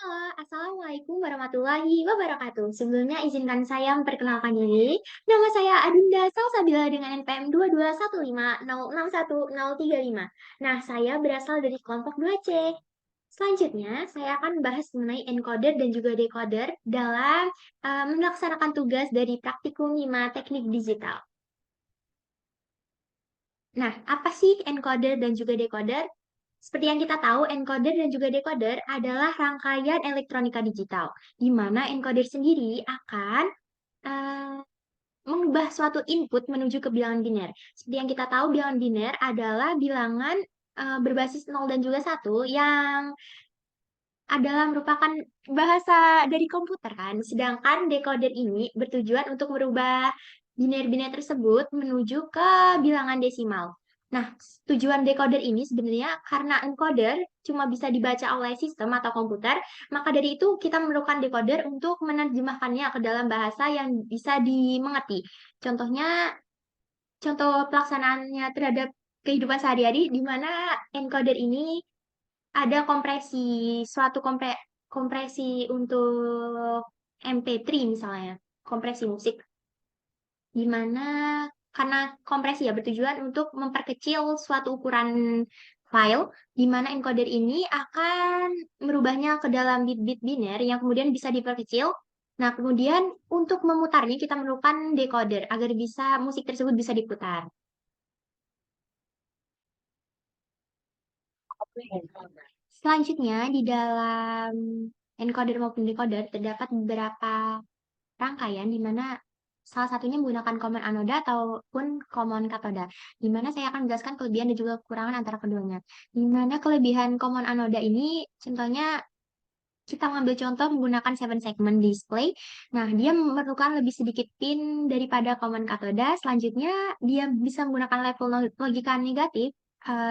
Halo, Assalamualaikum warahmatullahi wabarakatuh. Sebelumnya izinkan saya memperkenalkan diri. Nama saya Adinda Salsabila dengan NPM 221506135. Nah, saya berasal dari kelompok 2C. Selanjutnya, saya akan membahas mengenai encoder dan juga decoder dalam melaksanakan tugas dari praktikum 5 teknik digital. Nah, apa sih encoder dan juga decoder? Seperti yang kita tahu, encoder dan juga decoder adalah rangkaian elektronika digital, di mana encoder sendiri akan eh, mengubah suatu input menuju ke bilangan biner. Seperti yang kita tahu, bilangan biner adalah bilangan berbasis 0 dan juga 1 yang adalah merupakan bahasa dari komputer kan. Sedangkan decoder ini bertujuan untuk merubah biner-biner tersebut menuju ke bilangan desimal. Nah, tujuan decoder ini sebenarnya karena encoder cuma bisa dibaca oleh sistem atau komputer, maka dari itu kita memerlukan decoder untuk menerjemahkannya ke dalam bahasa yang bisa dimengerti. Contohnya, contoh pelaksanaannya terhadap kehidupan sehari-hari di mana encoder ini ada kompresi untuk MP3 misalnya, kompresi musik, di mana karena kompresi ya bertujuan untuk memperkecil suatu ukuran file, di mana encoder ini akan merubahnya ke dalam bit-bit biner yang kemudian bisa diperkecil. Nah, kemudian untuk memutarnya kita memerlukan decoder agar bisa musik tersebut bisa diputar. Selanjutnya, di dalam encoder maupun decoder terdapat beberapa rangkaian di mana salah satunya menggunakan common anoda ataupun common katoda. Di mana saya akan menjelaskan kelebihan dan juga kekurangan antara keduanya. Di mana kelebihan common anoda ini, contohnya kita mengambil contoh menggunakan 7 segment display. Nah, dia memerlukan lebih sedikit pin daripada common katoda. Selanjutnya, dia bisa menggunakan level logika negatif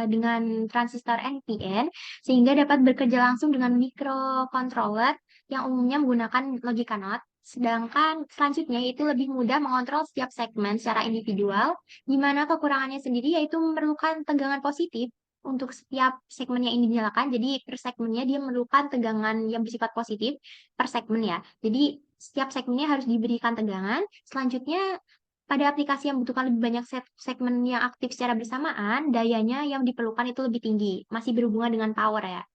dengan transistor NPN sehingga dapat bekerja langsung dengan microcontroller yang umumnya menggunakan logika NOT. Sedangkan selanjutnya itu lebih mudah mengontrol setiap segmen secara individual, di mana kekurangannya sendiri yaitu memerlukan tegangan positif untuk setiap segmen yang ingin dinyalakan. Jadi per segmennya dia memerlukan tegangan yang bersifat positif per segmen ya. Jadi setiap segmennya harus diberikan tegangan. Selanjutnya pada aplikasi yang membutuhkan lebih banyak segmen yang aktif secara bersamaan, dayanya yang diperlukan itu lebih tinggi. Masih berhubungan dengan power ya.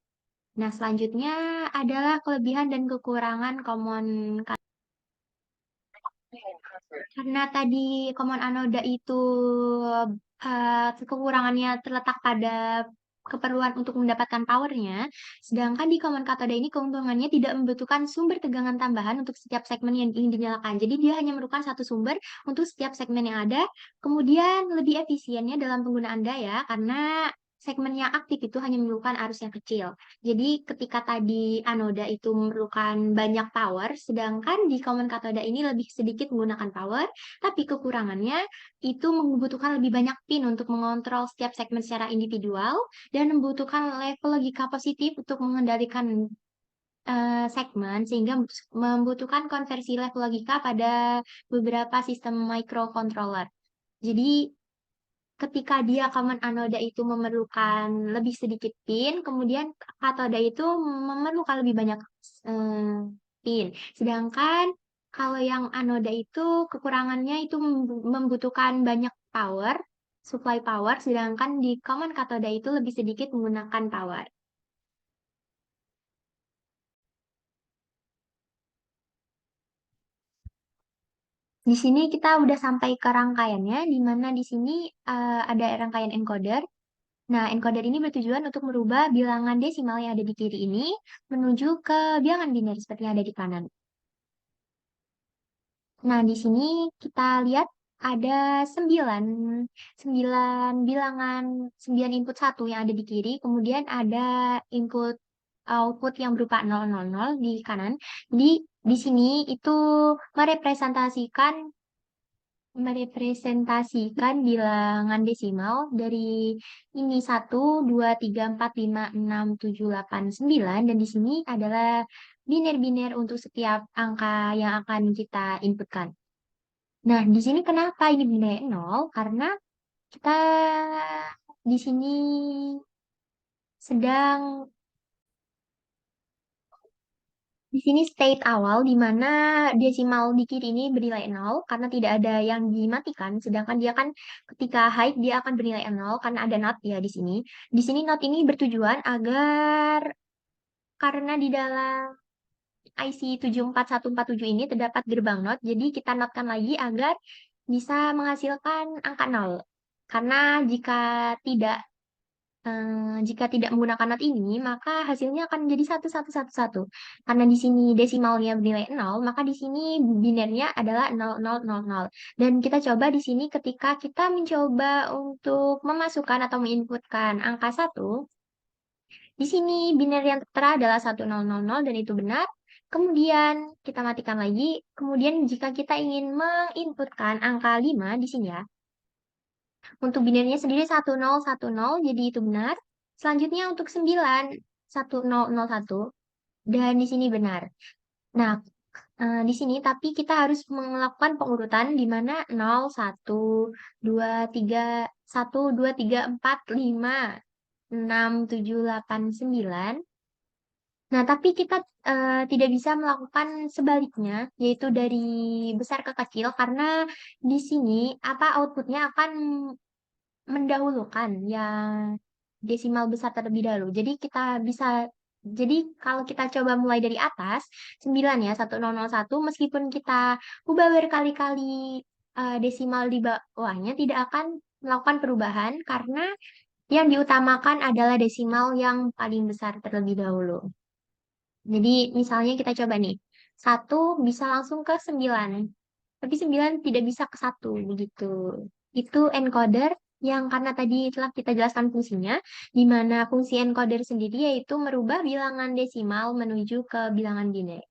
Nah, selanjutnya adalah kelebihan dan kekurangan common karena tadi common anoda itu kekurangannya terletak pada keperluan untuk mendapatkan powernya, sedangkan di common cathode ini keuntungannya tidak membutuhkan sumber tegangan tambahan untuk setiap segmen yang ingin dinyalakan. Jadi dia hanya memerlukan satu sumber untuk setiap segmen yang ada, kemudian lebih efisiennya dalam penggunaan daya karena segmen yang aktif itu hanya memerlukan arus yang kecil. Jadi ketika tadi anoda itu memerlukan banyak power, sedangkan di common cathode ini lebih sedikit menggunakan power, tapi kekurangannya itu membutuhkan lebih banyak pin untuk mengontrol setiap segmen secara individual dan membutuhkan level logika positif untuk mengendalikan segmen sehingga membutuhkan konversi level logika pada beberapa sistem microcontroller. Jadi ketika dia common anoda itu memerlukan lebih sedikit pin, kemudian katoda itu memerlukan lebih banyak eh, pin. Sedangkan kalau yang anoda itu kekurangannya itu membutuhkan banyak power, supply power, sedangkan di common katoda itu lebih sedikit menggunakan power. Di sini kita udah sampai ke rangkaiannya, di mana di sini ada rangkaian encoder. Nah, encoder ini bertujuan untuk merubah bilangan desimal yang ada di kiri ini menuju ke bilangan biner seperti yang ada di kanan. Nah, di sini kita lihat ada 9, 9 bilangan, 9 input satu yang ada di kiri, kemudian ada input output yang berupa 000 di kanan. Di sini itu merepresentasikan merepresentasikan bilangan desimal dari ini 1, 2, 3, 4, 5, 6, 7, 8, 9 dan di sini adalah biner-biner untuk setiap angka yang akan kita inputkan. Nah, di sini kenapa ini biner 0? Karena kita di sini sedang Di sini state awal di mana desimal di kiri ini bernilai 0 karena tidak ada yang dimatikan, sedangkan dia kan ketika high dia akan bernilai 0 karena ada not ya di sini. Di sini not ini bertujuan agar karena di dalam IC 74147 ini terdapat gerbang not, jadi kita notkan lagi agar bisa menghasilkan angka 0. Karena tidak jika tidak menggunakan not ini, maka hasilnya akan menjadi 1111. Karena di sini desimalnya bernilai 0, maka di sini binernya adalah 0000. Dan kita coba di sini ketika kita mencoba untuk memasukkan atau menginputkan angka 1, di sini biner yang tertera adalah 1000 dan itu benar. Kemudian kita matikan lagi. Kemudian jika kita ingin menginputkan angka 5 di sini ya, untuk binernya sendiri 1010, jadi itu benar. Selanjutnya untuk 9, 1001, dan di sini benar. Nah, di sini tapi kita harus melakukan pengurutan di mana 0, 1, 2, 3, 1, 2, 3, 4, 5, 6, 7, 8, 9. Nah, tapi kita tidak bisa melakukan sebaliknya, yaitu dari besar ke kecil, karena di sini apa outputnya akan mendahulukan yang desimal besar terlebih dahulu. Jadi kalau kita coba mulai dari atas, 9 ya, 1001, meskipun kita ubah berkali-kali desimal di bawahnya, tidak akan melakukan perubahan karena yang diutamakan adalah desimal yang paling besar terlebih dahulu. Jadi misalnya kita coba nih, 1 bisa langsung ke 9, tapi 9 tidak bisa ke 1 begitu. Itu encoder yang karena tadi telah kita jelaskan fungsinya, di mana fungsi encoder sendiri yaitu merubah bilangan desimal menuju ke bilangan biner.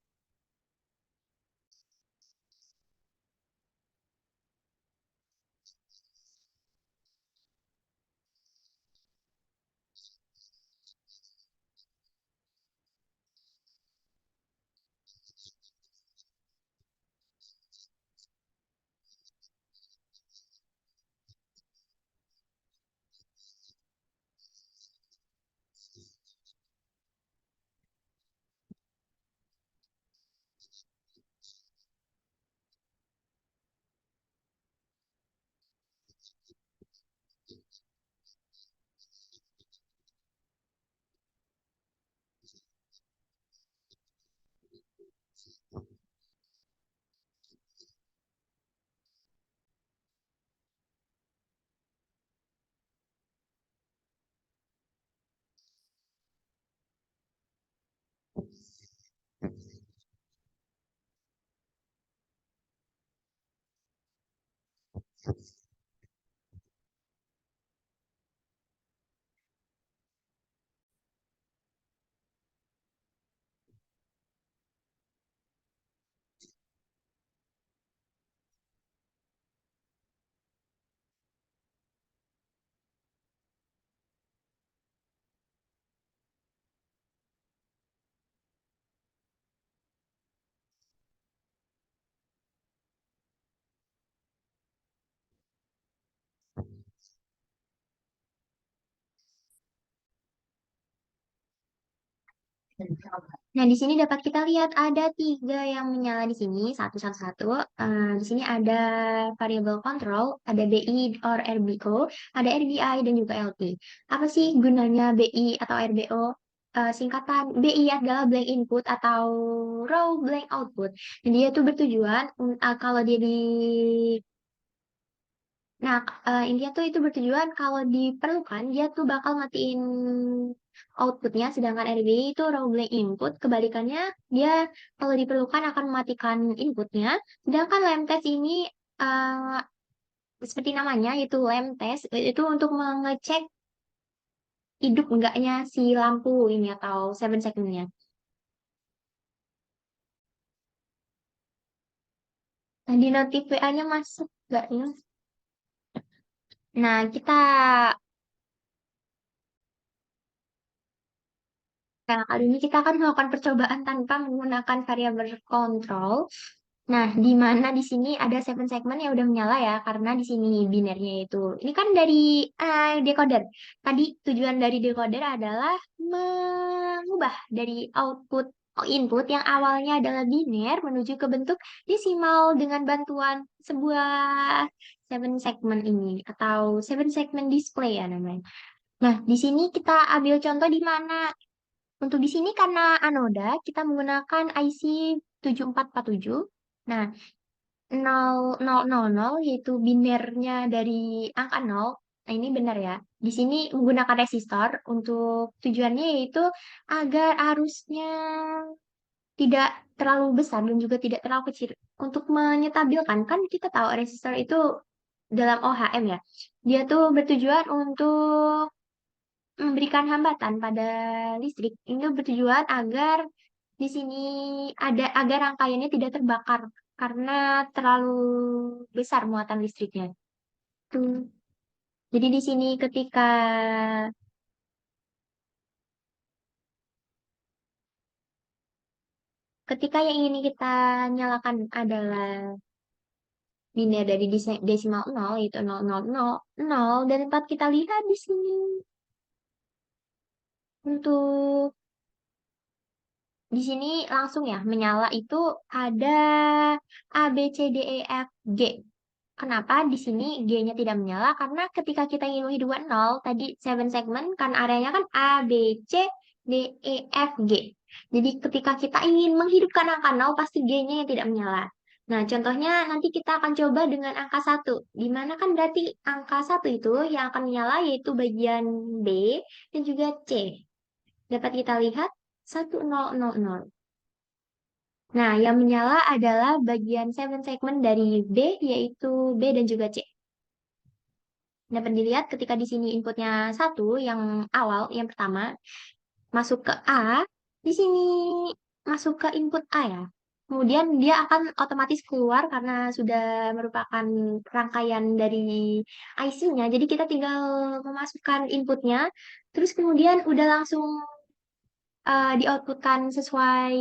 Nah, di sini dapat kita lihat ada 3 yang menyala di sini, satu, satu, satu. Di sini ada variable control, ada BI or RBO, ada RBI dan juga LP. Apa sih gunanya BI atau RBO? Singkatan BI adalah blank input atau raw blank output. Dan dia tuh bertujuan kalau dia di Nah, intinya tuh itu bertujuan kalau diperlukan dia tuh bakal matiin outputnya, sedangkan RBI itu raw blank input. Kebalikannya, dia kalau diperlukan akan mematikan inputnya. Sedangkan lem test ini eh, seperti namanya itu lem test itu untuk mengecek hidup enggaknya si lampu ini atau 7 segmentnya. Nah, di notif WA-nya masuk enggak ya? Nah, kali ini kita akan melakukan percobaan tanpa menggunakan variabel control. Nah, di mana di sini ada 7 segmen yang udah menyala ya, karena di sini binernya itu. Ini kan dari decoder. Tadi tujuan dari decoder adalah mengubah dari output input yang awalnya adalah biner menuju ke bentuk desimal dengan bantuan sebuah seven segment ini atau seven segment display ya namanya. Nah, di sini kita ambil contoh di mana untuk di sini karena anoda kita menggunakan IC 7447. Nah, 0000 yaitu binernya dari angka 0. Nah, ini benar ya. Di sini menggunakan resistor untuk tujuannya yaitu agar arusnya tidak terlalu besar dan juga tidak terlalu kecil. Untuk menyetabilkan, kan kita tahu resistor itu dalam OHM ya. Dia tuh bertujuan untuk memberikan hambatan pada listrik. Ini bertujuan agar di sini ada agar rangkaiannya tidak terbakar karena terlalu besar muatan listriknya. Tuh. Jadi di sini ketika yang ingin kita nyalakan adalah biner dari desimal 0 yaitu 0000 dan tempat kita lihat di sini untuk di sini langsung ya menyala itu ada A B C D E F G. Kenapa di sini G-nya tidak menyala? Karena ketika kita ingin menghidupkan 0, tadi 7 segment kan areanya kan A, B, C, D, E, F, G. Jadi ketika kita ingin menghidupkan angka 0, pasti G-nya yang tidak menyala. Nah, contohnya nanti kita akan coba dengan angka 1. Di mana kan berarti angka 1 itu yang akan menyala yaitu bagian B dan juga C. Dapat kita lihat 1000. Nah, yang menyala adalah bagian 7 segment dari B, yaitu B dan juga C. Dapat dilihat ketika di sini inputnya satu, yang awal, yang pertama, masuk ke A, di sini masuk ke input A ya. Kemudian dia akan otomatis keluar karena sudah merupakan rangkaian dari IC-nya. Jadi kita tinggal memasukkan inputnya, terus kemudian udah langsung di-outputkan sesuai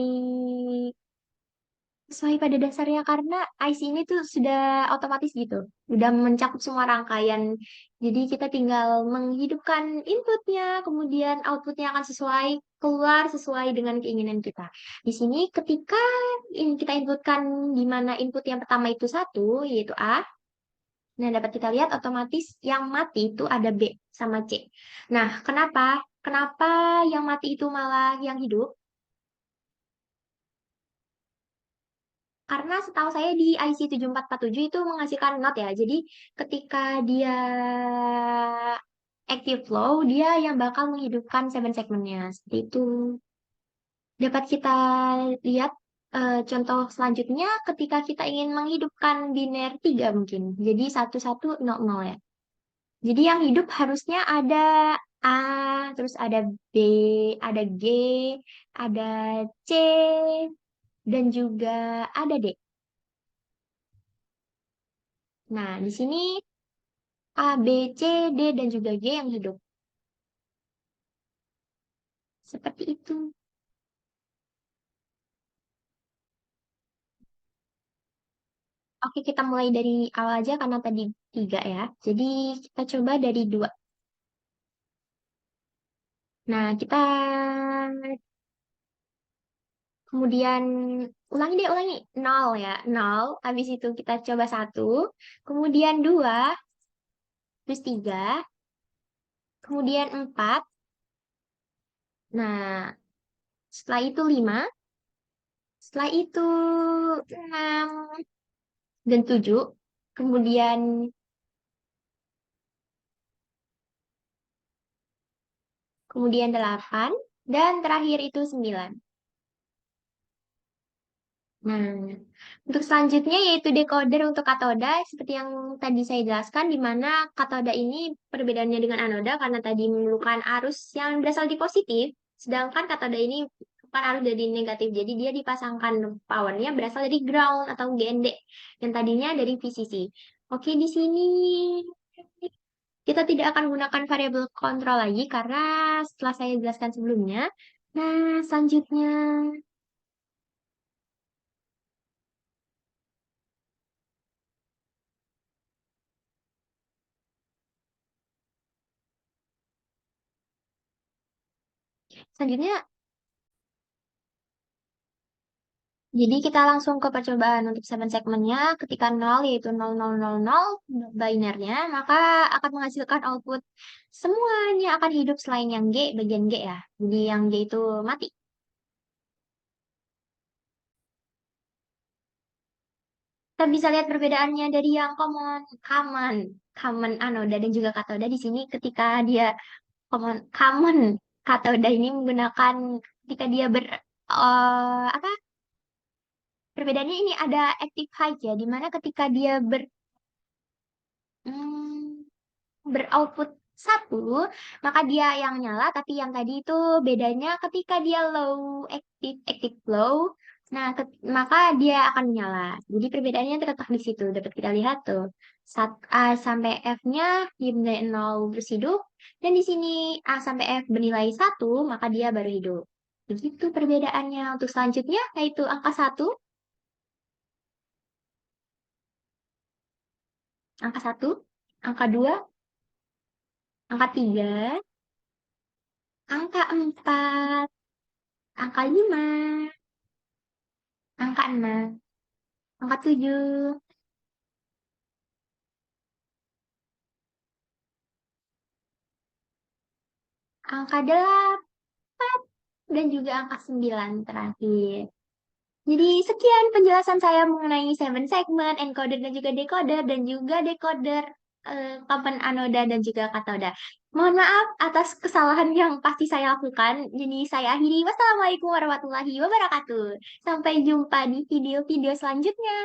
pada dasarnya karena IC ini tuh sudah otomatis gitu, udah mencakup semua rangkaian. Jadi kita tinggal menghidupkan inputnya, kemudian outputnya akan keluar sesuai dengan keinginan kita. Di sini ketika kita inputkan di mana input yang pertama itu satu, yaitu A, nah dapat kita lihat otomatis yang mati itu ada B sama C. Nah, kenapa? Kenapa yang mati itu malah yang hidup? Karena setahu saya di IC 7447 itu menghasilkan not ya. Jadi ketika dia active flow, dia yang bakal menghidupkan 7 segmentnya. Seperti itu. Dapat kita lihat contoh selanjutnya ketika kita ingin menghidupkan biner 3 mungkin. Jadi 1100 ya. Jadi yang hidup harusnya ada A, terus ada B, ada G, ada C, dan juga ada D. Nah, di sini A, B, C, D, dan juga G yang hidup. Seperti itu. Oke, kita mulai dari awal aja karena tadi tiga ya. Jadi kita coba dari dua. Nah, kita kemudian ulangi. Nol ya, nol. Habis itu kita coba satu. Kemudian dua, terus tiga. Kemudian empat. Nah, setelah itu lima. Setelah itu enam dan tujuh. Kemudian delapan. Dan terakhir itu sembilan. Nah, untuk selanjutnya yaitu decoder untuk katoda, seperti yang tadi saya jelaskan, di mana katoda ini perbedaannya dengan anoda karena tadi memerlukan arus yang berasal di positif, sedangkan katoda ini bukan arus dari negatif, jadi dia dipasangkan powernya berasal dari ground atau GND, yang tadinya dari VCC. Oke, di sini kita tidak akan gunakan variabel kontrol lagi karena setelah saya jelaskan sebelumnya. Nah, selanjutnya Jadi kita langsung ke percobaan untuk seven segmentnya. Ketika 0 yaitu 0000 binernya, maka akan menghasilkan output semuanya akan hidup selain yang G, bagian G ya. Jadi yang G itu mati. Kita bisa lihat perbedaannya dari yang common anoda dan juga katoda di sini ketika dia common katoda ini menggunakan ketika dia apa perbedaannya ini ada active high ya, di mana ketika dia hmm, beroutput satu, maka dia yang nyala, tapi yang tadi itu bedanya ketika dia low active low, nah maka dia akan nyala. Jadi perbedaannya terletak di situ, dapat kita lihat tuh. A sampai F-nya bernilai 0 terus hidup, dan di sini A sampai F bernilai satu, maka dia baru hidup. Begitu perbedaannya. Untuk selanjutnya, yaitu angka satu, angka satu, angka 2, angka 3, angka 4, angka 5, angka 6, angka 7, angka 8, dan juga angka 9 terakhir. Jadi sekian penjelasan saya mengenai seven segment, encoder dan juga decoder, dan juga decoder papan anoda dan juga katoda. Mohon maaf atas kesalahan yang pasti saya lakukan. Jadi saya akhiri. Wassalamualaikum warahmatullahi wabarakatuh. Sampai jumpa di video-video selanjutnya.